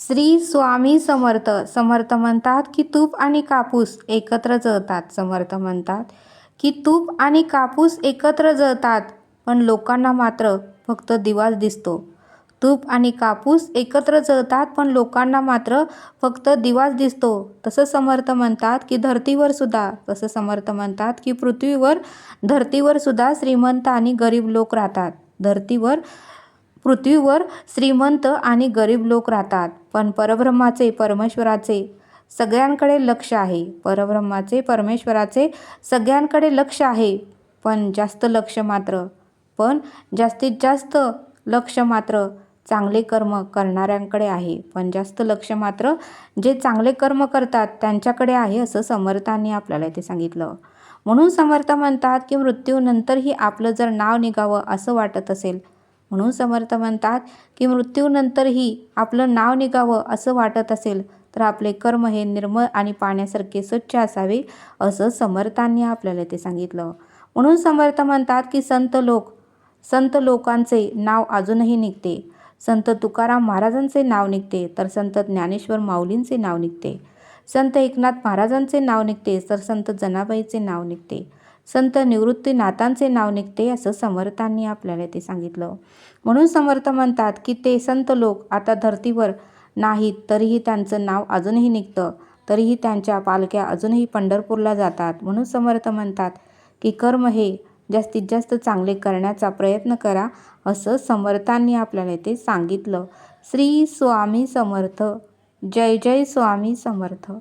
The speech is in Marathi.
श्री स्वामी समर्थ. समर्थ म्हणतात की तूप आणि कापूस एकत्र जळतात. समर्थ म्हणतात की तूप आणि कापूस एकत्र जळतात, पण लोकांना मात्र फक्त दिवाच दिसतो. तूप आणि कापूस एकत्र जळतात, पण लोकांना मात्र फक्त दिवाच दिसतो. तसं समर्थ म्हणतात की समर्थ म्हणतात की धर्तीवर सुद्धा श्रीमंत आणि गरीब लोक राहतात. पृथ्वीवर श्रीमंत आणि गरीब लोक राहतात, पण परमेश्वराचे सगळ्यांकडे लक्ष आहे. सगळ्यांकडे लक्ष आहे, पण जास्तीत जास्त लक्ष मात्र चांगले कर्म करणाऱ्यांकडे आहे. जे चांगले कर्म करतात त्यांच्याकडे आहे, असं समर्थांनी आपल्याला इथे सांगितलं. म्हणून समर्थ म्हणतात की मृत्यूनंतरही आपलं जर नाव निघावं असं वाटत असेल तर आपले कर्म हे निर्मळ आणि पाण्यासारखे स्वच्छ असावे, असं समर्थांनी आपल्याला ते सांगितलं. म्हणून समर्थ म्हणतात की संत लोकांचे नाव अजूनही निघते. संत तुकाराम महाराजांचे नाव निघते, तर संत ज्ञानेश्वर माऊलींचे नाव निघते. संत एकनाथ महाराजांचे नाव निघते, तर संत जनाबाईचे नाव निघते. संत निवृत्तीनाथांचे नाव निघते, असं समर्थांनी आपल्याला ते सांगितलं. म्हणून समर्थ म्हणतात की ते संत लोक आता धर्तीवर नाहीत, तरीही त्यांचं नाव अजूनही निघतं. तरीही त्यांच्या पालख्या अजूनही पंढरपूरला जातात. म्हणून समर्थ म्हणतात की कर्म हे जास्तीत जास्त चांगले करण्याचा प्रयत्न करा, असं समर्थांनी आपल्याला ते सांगितलं. श्री स्वामी समर्थ. जय जय स्वामी समर्थ.